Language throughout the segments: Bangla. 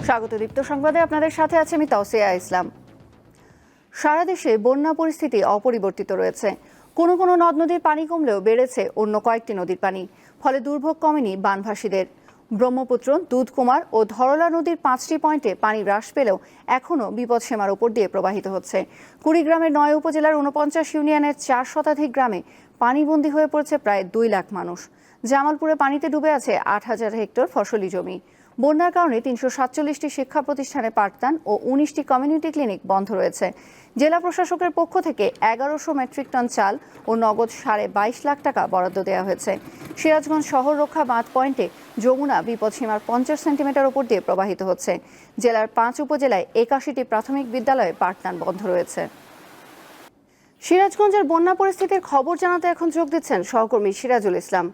স্বাগত দীপ্ত সংবাদে আপনাদের সাথে আছে আমি তাওসিয়া ইসলাম। সারা দেশে বন্যা পরিস্থিতি অপরিবর্তিত রয়েছে। কোনো কোনো নদ নদীর পানি কমলেও বেড়েছে অন্য কয়েকটি নদীর পানি, ফলে দুর্ভোগ কমেনি বানভাসীদের। ব্রহ্মপুত্র, দুধকুমার ও ধরলা নদীর 5টি পয়েন্টে পানি হ্রাস পেলেও এখনও বিপদসীমার উপর দিয়ে প্রবাহিত হচ্ছে। কুড়িগ্রামের 9 উপজেলার 49 ইউনিয়নের 4 শতাধিক গ্রামে পানিবন্দী হয়ে পড়েছে প্রায় 2 লাখ মানুষ। জামালপুরে পানিতে ডুবে আছে 8,000 হেক্টর ফসলি জমি। বন্যার কারণে 347টি শিক্ষা প্রতিষ্ঠানে পাঠদান ও 19টি কমিউনিটি ক্লিনিক বন্ধ রয়েছে। জেলা প্রশাসকের পক্ষ থেকে 1100 মেট্রিক টন চাল ও নগদ 22.5 লাখ টাকা বরাদ্দ দেওয়া হয়েছে। সিরাজগঞ্জ শহর রক্ষা বাঁধ পয়েন্টে যমুনা বিপদসীমার 50 সেন্টিমিটার উপর দিয়ে প্রবাহিত হচ্ছে। জেলার 5 উপজেলায় 81টি প্রাথমিক বিদ্যালয়ে পাঠদান বন্ধ রয়েছে। সিরাজগঞ্জের বন্যা পরিস্থিতির খবর জানাতে এখন যোগ দিচ্ছেন সহকর্মী সিরাজুল ইসলাম।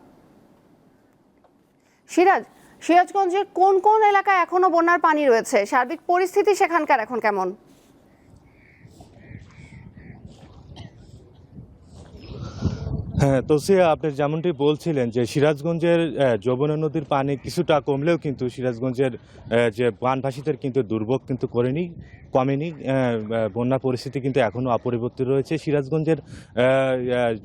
সিরাজগঞ্জের কোন কোন এলাকায় এখনো বন্যার পানি রয়েছে, সার্বিক পরিস্থিতি সেখানকার এখন কেমন? হ্যাঁ তোসিয়া, আপনি যেমনটি বলছিলেন যে সিরাজগঞ্জের যমুনা নদীর পানি কিছুটা কমলেও কিন্তু সিরাজগঞ্জের যে বানভাসীদের কিন্তু দুর্ভোগ কিন্তু কমেনি। বন্যা পরিস্থিতি কিন্তু এখনও অপরিবর্তিত রয়েছে। সিরাজগঞ্জের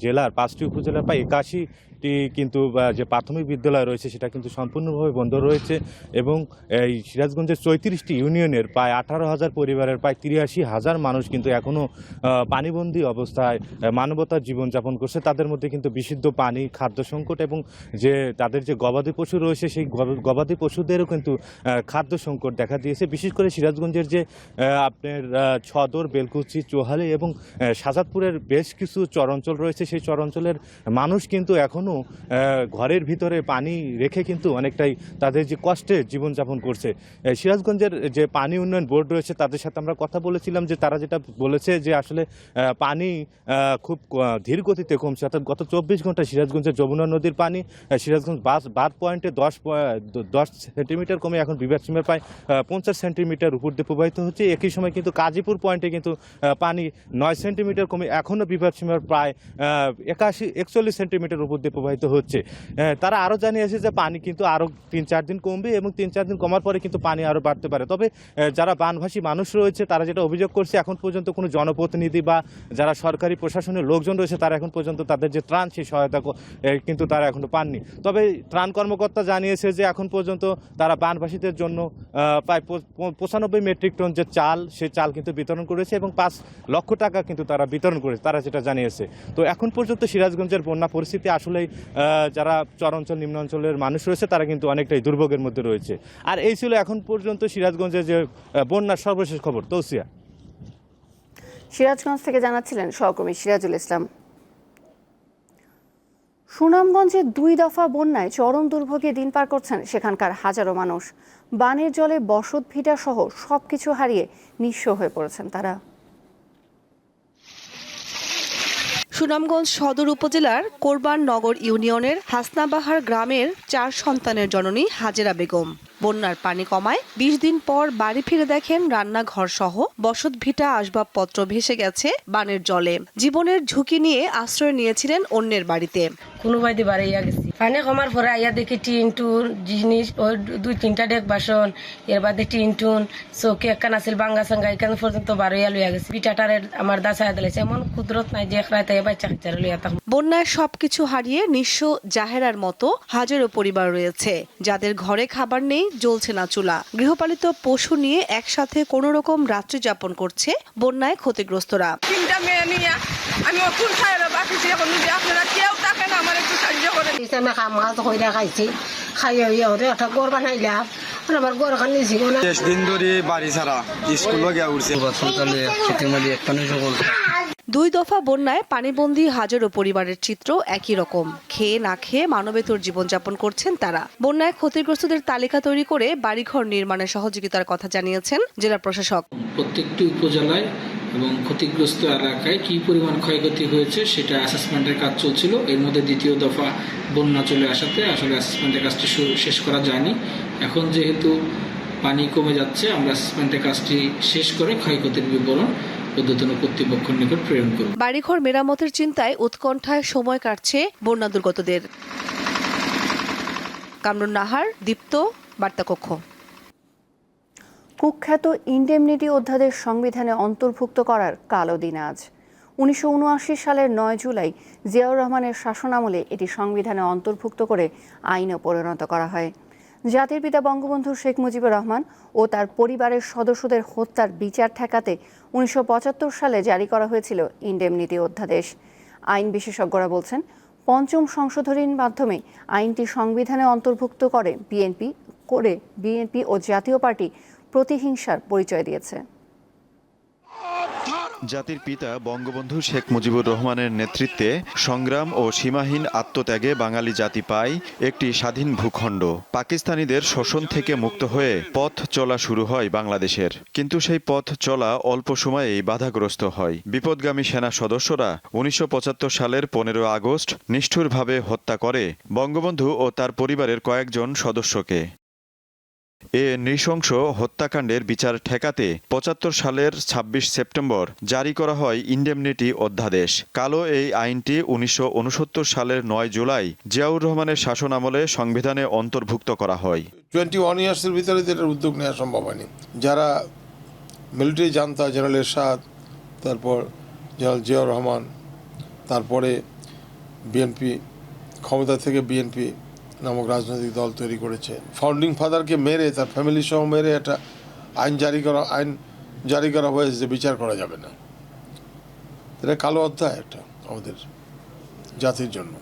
জেলার 5টি উপজেলার প্রায় 81টি কিন্তু যে প্রাথমিক বিদ্যালয় রয়েছে সেটা কিন্তু সম্পূর্ণভাবে বন্ধ রয়েছে এবং এই সিরাজগঞ্জের 34টি ইউনিয়নের প্রায় 18,000 পরিবারের প্রায় 83,000 মানুষ কিন্তু এখনও পানিবন্দী অবস্থায় মানবতার জীবনযাপন করছে। তাদের মধ্যে কিন্তু বিশুদ্ধ পানি, খাদ্য সংকট এবং যে তাদের যে গবাদি পশু রয়েছে সেই গবাদি পশুদেরও কিন্তু খাদ্য সংকট দেখা দিয়েছে। বিশেষ করে সিরাজগঞ্জের যে আপনার সদর, বেলকুচি, চোহালি এবং শাহজাদপুরের বেশ কিছু চরাঞ্চল রয়েছে, সেই চরাঞ্চলের মানুষ কিন্তু এখনও ঘরের ভিতরে পানি রেখে কিন্তু অনেকটাই তাদের যে কষ্টে জীবনযাপন করছে। সিরাজগঞ্জের যে পানি উন্নয়ন বোর্ড রয়েছে তাদের সাথে আমরা কথা বলেছিলাম, যে তারা যেটা বলেছে যে আসলে পানি খুব ধীর গতিতে কমছে। অর্থাৎ গত 24 ঘন্টায় সিরাজগঞ্জের যমুনা নদীর পানি সিরাজগঞ্জ বাঁধ পয়েন্টে 10 সেন্টিমিটার কমে এখন বিপদসীমার প্রায় 50 সেন্টিমিটার উপর দিয়ে প্রবাহিত হচ্ছে। একই সময় কিন্তু কাজীপুর পয়েন্টে কিন্তু পানি 9 সেন্টিমিটার কমে এখনও বিপদসীমার প্রায় 41 সেন্টিমিটার উপর দিয়ে প্রবাহিত হচ্ছে। তারা আরও জানিয়েছে যে পানি কিন্তু আরও 3-4 দিন কমবে এবং 3-4 দিন কমার পরে কিন্তু পানি আরও বাড়তে পারে। তবে যারা বানভাসী মানুষ রয়েছে তারা যেটা অভিযোগ করছে, এখন পর্যন্ত কোনো জনপ্রতিনিধি বা যারা সরকারি প্রশাসনের লোকজন রয়েছে তারা এখন পর্যন্ত তাদের যে ত্রাণ সেই সহায়তা কিন্তু তারা এখনো পাননি। তবে ত্রাণ কর্মকর্তা জানিয়েছে যে এখন পর্যন্ত তারা বানভাসীদের জন্য প্রায় 95 মেট্রিক টন যে চাল, সেই চাল কিন্তু বিতরণ করেছে এবং 5 লক্ষ টাকা কিন্তু তারা বিতরণ করেছে, তারা যেটা জানিয়েছে। তো এখন পর্যন্ত সিরাজগঞ্জের বন্যা পরিস্থিতি আসলেই যারা চরাঞ্চল, নিম্ন অঞ্চলের মানুষ রয়েছে তারা কিন্তু অনেকটাই দুর্ভোগের মধ্যে রয়েছে। আর এই ছিল এখন পর্যন্ত সিরাজগঞ্জের যে বন্যার সর্বশেষ খবর। তৌসিয়া, সিরাজগঞ্জ থেকে জানাচ্ছিলেন সহকর্মী সিরাজুল ইসলাম। সুনামগঞ্জে 2 দফা বন্যায় চরম দুর্ভোগে দিন পার করছেন সেখানকার হাজারো মানুষ। বানের জলে বসত ভিটা সহ সবকিছু হারিয়ে নিঃস্ব হয়ে পড়েছেন তারা। সুনামগঞ্জ সদর উপজেলার কোরবান নগর ইউনিয়নের হাসনাবাহার গ্রামের 4 সন্তানের জননী হাজেরা বেগম বন্যার পানি কমায় 20 দিন পর বাড়ি ফিরে দেখেন রান্নাঘর সহ বসত ভিটা আসবাবপত্র ভেসে গেছে বানের জলে। জীবনের ঝুঁকি নিয়ে আশ্রয় নিয়েছিলেন অন্যের বাড়িতে। কোনো বাড়িতে বাড়াইয়া গেছি, পানি কমার পরে আইয়া দেখি টিন টুন জিনিস, ওই 2-3টা ডেক বাসন, এর বাদে টিন টুন চৌকি একখান আছিল বাঙ্গা সাঙ্গা, এখান পর্যন্ত বাড়াইয়া লইয়া গেছি। পিঠাটারে আমার দাসায় দিলেছে, এমন কুদরত নাই যে একরাতে বাচ্চা কাচ্চারা লইয়া থাকুন। বন্যায় সবকিছু হারিয়ে নিঃস্ব জাহেরার মতো হাজারো পরিবার রয়েছে যাদের ঘরে খাবার নেই, জ্বলছে না চুলা। গৃহপালিত পশু নিয়ে একসাথে কোনো রকম রাত্রি যাপন করছে বন্যায় ক্ষতিগ্রস্তরা। 3টা মেয়ে নিয়ে আমি কোন খাইলে বাকি যে এখন যদি আপনারা কেউ থাকেন আমার একটু সাহায্য করেন। আমি মাছ ধরে খাইছি, খাইয়া ওরে একটা গড় বানাইলাম, আমার গড় খান নিয়েছি। 10 দিন ধরে বাড়ি ছাড়া, স্কুলে গিয়ে উঠছে। 2 দফা বন্যায় পানিবন্দী হাজারো পরিবারের চিত্র একই রকম। খেয়ে না খেয়ে মানবেতর জীবনযাপন করছেন তারা। বন্যায় ক্ষতিগ্রস্তদের তালিকা তৈরি করে বাড়িঘর নির্মাণে সহযোগিতার কথা জানিয়েছেন জেলা প্রশাসক। প্রত্যেকটি উপজেলায় এবং ক্ষতিগ্রস্ত এলাকায় কি পরিমাণ ক্ষয়ক্ষতি হয়েছে সেটা অ্যাসেসমেন্টের কাজ চলছিল। এর মধ্যে 2য় দফা বন্যা চলে আসাতে আসলে অ্যাসেসমেন্টের কাজটি শেষ করা যায়নি। এখন যেহেতু পানি কমে যাচ্ছে, আমরা অ্যাসেসমেন্টের কাজটি শেষ করে ক্ষয়ক্ষতির বিবরণ ঊর্ধ্বতন কর্তৃপক্ষের নিকট প্রেরণ করব। বাড়িঘর মেরামতের চিন্তায় উৎকণ্ঠায় সময় কাটছে বন্যা দুর্গতদের। কামরুন নাহার, দীপ্ত, বার্তা কক্ষ। কুখ্যাত ইনডেমনিটি অধ্যাদেশ সংবিধানে অন্তর্ভুক্ত করার কালো দিন আজ। 1979 সালের 9 জুলাই জিয়াউর রহমানের শাসনামলে এটি সংবিধানে অন্তর্ভুক্ত করে আইনে পরিণত করা হয়। জাতির পিতা বঙ্গবন্ধু শেখ মুজিবুর রহমান ও তার পরিবারের সদস্যদের হত্যার বিচার ঠেকাতে 1975 সালে জারি করা হয়েছিল ইনডেমনিটি অধ্যাদেশ। আইন বিশেষজ্ঞরা বলছেন, পঞ্চম সংশোধনীর মাধ্যমে আইনটি সংবিধানে অন্তর্ভুক্ত করে বিএনপি ও জাতীয় পার্টি প্রতিহিংসার পরিচয় দিয়েছে। জাতির পিতা বঙ্গবন্ধু শেখ মুজিবুর রহমানের নেতৃত্বে সংগ্রাম ও সীমাহীন আত্মত্যাগে বাঙালি জাতি পায় একটি স্বাধীন ভূখণ্ড। পাকিস্তানিদের শোষণ থেকে মুক্ত হয়ে পথ চলা শুরু হয় বাংলাদেশের, কিন্তু সেই পথ চলা অল্প সময়েই বাধাগ্রস্ত হয়। বিপদগামী সেনা সদস্যরা 1975 সালের 15 আগস্ট নিষ্ঠুরভাবে হত্যা করে বঙ্গবন্ধু ও তার পরিবারের কয়েকজন সদস্যকে। এ নৃশংস হত্যাকাণ্ডের বিচার ঠেকাতে 75 সালের 26 সেপ্টেম্বর জারি করা হয় ইনডেমনিটি অধ্যাদেশ। কালো এই আইনটি 1969 সালের 9 জুলাই জিয়াউর রহমানের শাসন আমলে সংবিধানে অন্তর্ভুক্ত করা হয়। 21 ইয়ার্সের ভিতরে এটার উদ্যোগ নেওয়া সম্ভব হয়নি। যারা মিলিটারি জান্তা, জেনারেল এরশাদ, তারপর জেনারেল জিয়াউর রহমান, তারপরে বিএনপি, ক্ষমতা থেকে বিএনপি নামক রাজনৈতিক দল তৈরি করেছে। ফাউন্ডিং ফাদারকে মেরে, তার ফ্যামিলি সহ মেরে একটা আইন জারি করা হয়েছে যে বিচার করা যাবে না। এটা কালো অধ্যায় একটা আমাদের জাতির জন্য,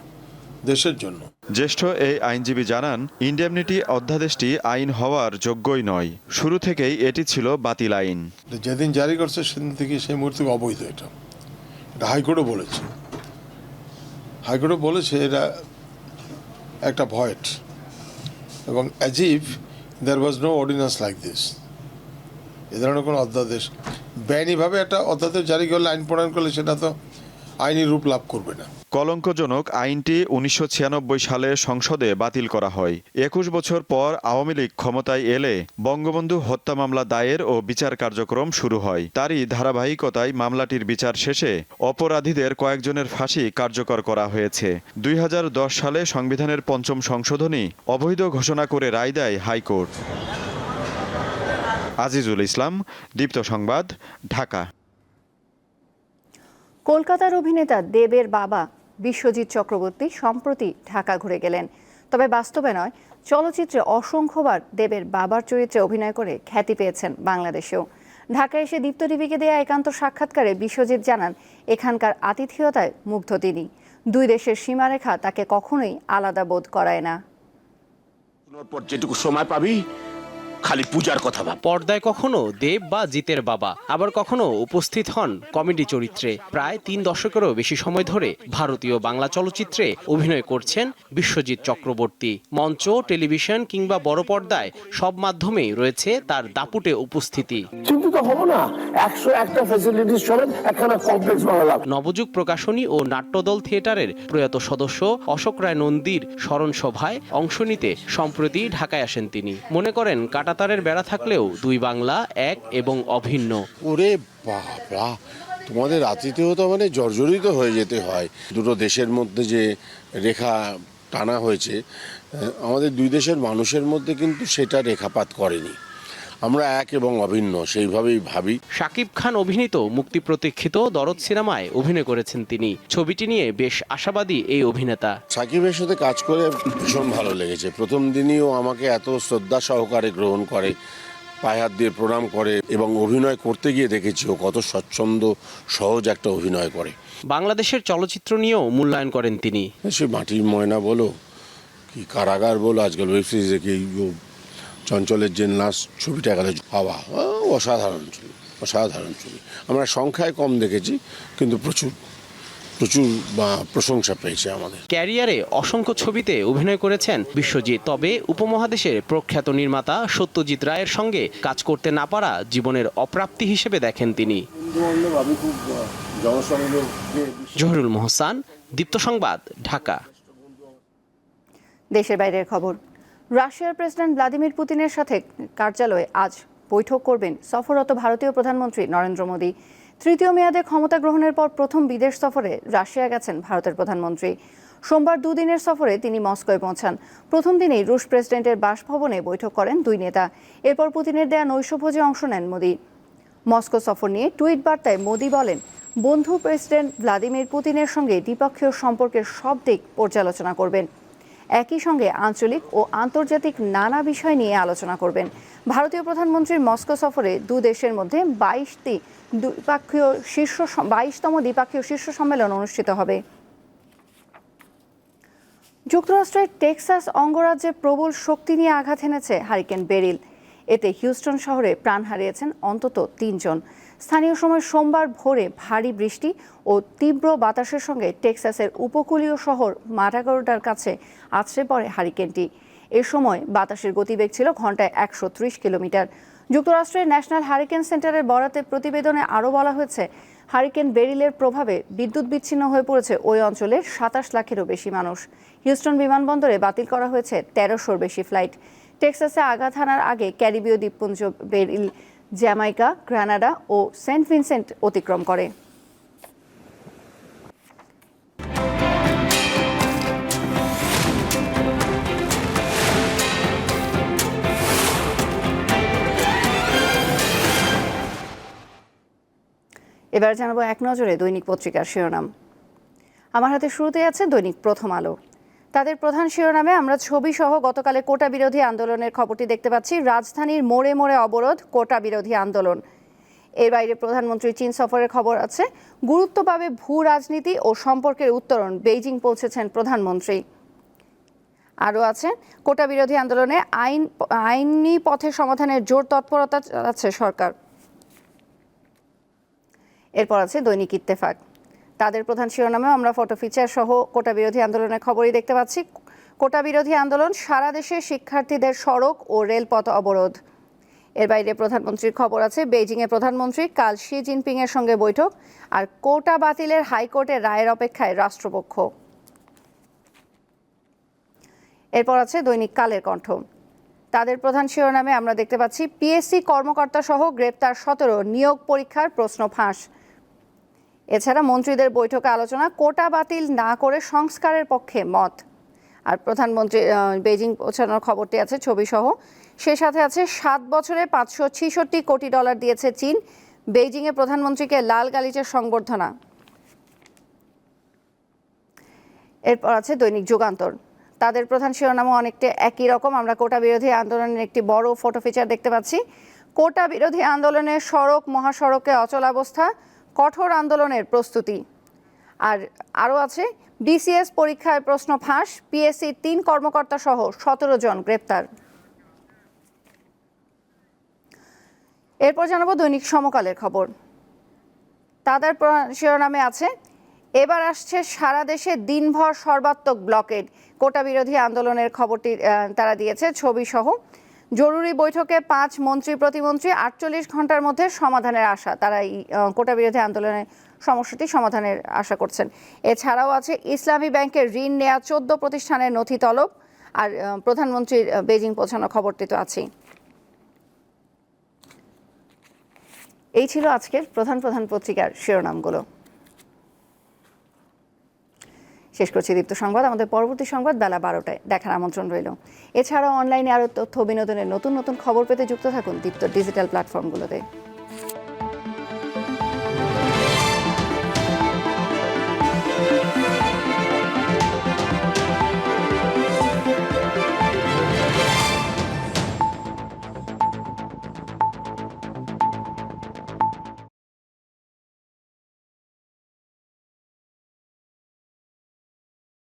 দেশের জন্য। জ্যেষ্ঠ এই আইনজীবী জানান, ইনডেমনিটি অধ্যাদেশটি আইন হওয়ার যোগ্যই নয়। শুরু থেকেই এটি ছিল বাতিল আইন। যেদিন জারি করছে সেদিন থেকে সেই মুহূর্তে অবৈধ। এটা হাইকোর্টও বলেছে এটা একটা ভয়েড, এবং as if there was no ordinance like this. এ ধরনের কোনো অধ্যাদেশ বেআইনিভাবে একটা অধ্যাদেশ জারি করলে, আইন প্রণয়ন করলে, সেটা তো আইনি রূপ লাভ করবে না। কলঙ্কজনক আইনটি 1996 সালে সংসদে বাতিল করা হয়। 21 বছর পর আওয়ামী লীগ ক্ষমতায় এলে বঙ্গবন্ধু হত্যা মামলা দায়ের ও বিচার কার্যক্রম শুরু হয়। তারই ধারাবাহিকতায় মামলাটির বিচার শেষে অপরাধীদের কয়েকজনের ফাঁসি কার্যকর করা হয়েছে। 2010 সালে সংবিধানের পঞ্চম সংশোধনী অবৈধ ঘোষণা করে রায় দেয় হাইকোর্ট। আজিজুল ইসলাম, দীপ্ত সংবাদ, ঢাকা। কলকাতার অভিনেতা দেবের বাবা বিশ্বজিৎ চক্রবর্তী সম্প্রতি ঢাকা ঘুরে গেলেন। তবে বাস্তবে নয়, চলচ্চিত্রে অসংখ্যবার দেবের বাবার চরিত্রে অভিনয় করে খ্যাতি পেয়েছেন বাংলাদেশেও। ঢাকায় এসে দীপ্ত টিভিকে দেয়া একান্ত সাক্ষাৎকারে বিশ্বজিৎ জানান, এখানকার আতিথেয়তায় মুগ্ধ তিনি। দুই দেশের সীমারেখা তাকে কখনোই আলাদা বোধ করায় না। যেটুকু সময় পাবি খালি পূজার কথা ভাব। পর্দায় কখনো দেব বা জিতের বাবা, আবার কখনো উপস্থিত হন কমেডি চরিত্রে। প্রায় 3 দশকেরও বেশি সময় ধরে ভারতীয় বাংলা চলচ্চিত্রে অভিনয় করছেন বিশ্বজিৎ চক্রবর্তী। মঞ্চ, টেলিভিশন কিংবা বড় পর্দায় সব মাধ্যমেই রয়েছে তার দাপুটে উপস্থিতি। চিন্তিত হব না, 101টা ফ্যাসিলিটিস সমেত একখানা কমপ্লেক্স বানালাম। নবযুগ প্রকাশনী ও নাট্যদল থিয়েটারের প্রয়াত সদস্য অশোক রায় নন্দীর স্মরণ সভায় অংশ নিতে সম্প্রতি ঢাকায় আসেন তিনি। মনে করেন কাঁটাতারের বেড়া থাকলেও দুই বাংলা এক এবং অভিন্ন। ওরে বাবা, তোমাদের আতিথেয়তা মানে জর্জরিত হয়ে যেতে হয়। দুটো দেশের মধ্যে যে রেখা টানা হয়েছে, আমাদের দুই দেশের মানুষের মধ্যে কিন্তু সেটা রেখাপাত করেনি। আমরা এক এবং অভিন্ন, সেইভাবেই ভাবি। শাকিব খান অভিনীত মুক্তি প্রতীক্ষিত দরদ সিনেমায় অভিনয় করেছেন তিনি। ছবিটি নিয়ে বেশ আশাবাদী এই অভিনেতা। শাকিবের সাথে কাজ করে ভীষণ ভালো লেগেছে। প্রথম দিনই ও আমাকে এত শ্রদ্ধা সহকারে গ্রহণ করে, পায়ে হাত দিয়ে প্রণাম করে, এবং অভিনয় করতে গিয়ে দেখেছি ও কত স্বচ্ছন্দ সহজ একটা অভিনয় করে। বাংলাদেশের চলচ্চিত্র নিয়েও মূল্যায়ন করেন তিনি। সে মাটির ময়না বলো কি কারাগার বলো, আজকাল ওয়েব সিরিজে কি চঞ্চলের যে লাস্ট ছবিটা গেল হাওয়া, অসাধারণ ছবি। আমরা সংখ্যায় কম দেখেছি, কিন্তু প্রচুর প্রশংসা পেয়েছে আমাদের। ক্যারিয়ারে অসংখ্য ছবিতে অভিনয় করেছেন বিশ্বজিৎ। তবে উপমহাদেশের প্রখ্যাত নির্মাতা সত্যজিৎ রায়ের সঙ্গে কাজ করতে না পারা জীবনের অপ্রাপ্তি হিসেবে দেখেন তিনি। জহিরুল মোহসান, দীপ্ত সংবাদ, ঢাকা। দেশের বাইরের খবর। রাশিয়ার প্রেসিডেন্ট ভ্লাদিমির পুতিনের সাথে কার্যালয়ে আজ বৈঠক করবেন সফররত ভারতীয় প্রধানমন্ত্রী নরেন্দ্র মোদী। তৃতীয় মেয়াদে ক্ষমতা গ্রহণের পর প্রথম বিদেশ সফরে রাশিয়া গেছেন ভারতের প্রধানমন্ত্রী। সোমবার দুদিনের সফরে তিনি মস্কোয় পৌঁছান। প্রথম দিনেই রুশ প্রেসিডেন্টের বাসভবনে বৈঠক করেন দুই নেতা। এরপর পুতিনের দেয়া নৈশভোজে অংশ নেন মোদি। মস্কো সফর নিয়ে টুইট বার্তায় মোদি বলেন, বন্ধু প্রেসিডেন্ট ভ্লাদিমির পুতিনের সঙ্গে দ্বিপক্ষীয় সম্পর্কের সব দিক পর্যালোচনা করবেন। একই সঙ্গে আঞ্চলিক ও আন্তর্জাতিক নানা বিষয় নিয়ে আলোচনা করবেন। ভারতীয় প্রধানমন্ত্রীর মস্কো সফরে দু দেশের মধ্যে 22তম দ্বিপাক্ষীয় শীর্ষ সম্মেলন অনুষ্ঠিত হবে। যুক্তরাষ্ট্রের টেক্সাস অঙ্গরাজ্যে প্রবল শক্তি নিয়ে আঘাত এনেছে হারিকেন বেরিল। এতে হিউস্টন শহরে প্রাণ হারিয়েছেন অন্তত 3 জন। স্থানীয় সময় সোমবার ভোরে ভারী বৃষ্টি ও তীব্র বাতাসের সঙ্গে টেক্সাসের উপকূলীয় শহর মাটাগোরার কাছে আছড়ে পড়ে হারিকেনটি। এ সময় বাতাসের গতিবেগ ছিল ঘন্টায় 130 কিলোমিটার। যুক্তরাষ্ট্রের ন্যাশনাল হারিকেন সেন্টারের বরাতে প্রতিবেদনে আরও বলা হয়েছে, হারিকেন বেরিলের প্রভাবে বিদ্যুৎ বিচ্ছিন্ন হয়ে পড়েছে ওই অঞ্চলের 27 লাখেরও বেশি মানুষ। হিউস্টন বিমানবন্দরে বাতিল করা হয়েছে 1300-র বেশি ফ্লাইট। টেক্সাসে আঘাত হানার আগে ক্যারিবীয় দ্বীপপুঞ্জ বেরিল জ্যামাইকা, গ্রানাডা ও সেন্ট ভিনসেন্ট অতিক্রম করে। এবার জানাবো এক নজরে দৈনিক পত্রিকার শিরোনাম। আমার হাতে শুরুতে আছে দৈনিক প্রথম আলো। তাদের প্রধান শিরোনামে আমরা ছবি সহ গতকালে কোটা বিরোধী আন্দোলনের খবরটি দেখতে পাচ্ছি। রাজধানীর মোড়ে মোড়ে অবরোধ, কোটা বিরোধী আন্দোলন। এর বাইরে প্রধানমন্ত্রীর চীন সফরের খবর আছে। গুরুত্ব পাবে ভূ রাজনীতি ও সম্পর্কের উত্তরণ, বেইজিং পৌঁছেছেন প্রধানমন্ত্রী। আরও আছে, কোটা বিরোধী আন্দোলনে আইনি পথে সমাধানের জোর তৎপরতা চালাচ্ছে সরকার। এরপর আছে দৈনিক ইত্তেফাক। তাদের প্রধান শিরোনামেও আমরা ফটো ফিচার সহ কোটা বিরোধী আন্দোলনের খবরই দেখতে পাচ্ছি। কোটা বিরোধী আন্দোলন, সারা দেশে শিক্ষার্থীদের সড়ক ও রেলপথ অবরোধ। এর বাইরে প্রধানমন্ত্রীর খবর আছে। বেইজিংয়ে প্রধানমন্ত্রী, কাল শি জিনপিং এর সঙ্গে বৈঠক। আর কোটা বাতিলের হাইকোর্টের রায়ের অপেক্ষায় রাষ্ট্রপক্ষ। এরপর আছে দৈনিক কালের কণ্ঠ। তাদের প্রধান শিরোনামে আমরা দেখতে পাচ্ছি, পিএসসি কর্মকর্তা সহ গ্রেপ্তার 17, নিয়োগ পরীক্ষার প্রশ্ন ফাঁস। এছাড়া মন্ত্রীদের বৈঠকে আলোচনা, কোটা বাতিল না করে সংস্কারের পক্ষে মত। আর প্রধানমন্ত্রী বেইজিং পৌঁছানোর খবরটি আছে ছবি সহ। সে সাথে আছে 7 বছরে $566 কোটি দিয়েছে চীন। বেইজিংয়ে প্রধানমন্ত্রীকে লাল গালিচার সংবর্ধনা। এরপর আছে দৈনিক যুগান্তর। তাদের প্রধান শিরোনামও অনেকটা একই রকম। আমরা কোটা বিরোধী আন্দোলনের একটি বড় ফটো ফিচার দেখতে পাচ্ছি। কোটা বিরোধী আন্দোলনের সড়ক মহাসড়কে অচলাবস্থা, কঠোর আন্দোলনের প্রস্তুতি। আর আরও আছে, বিসিএস পরীক্ষায় প্রশ্ন ফাঁস, পিএসসি 3 কর্মকর্তা সহ 17 জন গ্রেপ্তার। এরপর জানাবো দৈনিক সমকালের খবর। তাদের শিরোনামে আছে, এবার আসছে সারা দেশে দিনভর সর্বাত্মক ব্লকেড। কোটা বিরোধী আন্দোলনের খবরটি তারা দিয়েছে ছবি সহ। জরুরি বৈঠকে 5 মন্ত্রী প্রতিমন্ত্রী, 48 ঘন্টার মধ্যে সমাধানের আশা। তারা এই কোটা বিরোধী আন্দোলনের সমস্যাটি সমাধানের আশা করছেন। এছাড়াও আছে, ইসলামী ব্যাংকের ঋণ নেওয়া 14 প্রতিষ্ঠানের নথি তলব। আর প্রধানমন্ত্রীর বেইজিং পৌঁছানোর খবরটি তো আছেই। এই ছিল আজকের প্রধান পত্রিকার শিরোনামগুলো। শেষ করছি দীপ্ত সংবাদ। আমাদের পরবর্তী সংবাদ বেলা 12টায় দেখার আমন্ত্রণ রইল। এছাড়াও অনলাইনে আরও তথ্য বিনোদনের নতুন খবর পেতে যুক্ত থাকুন দীপ্ত ডিজিটাল প্ল্যাটফর্মগুলোতে।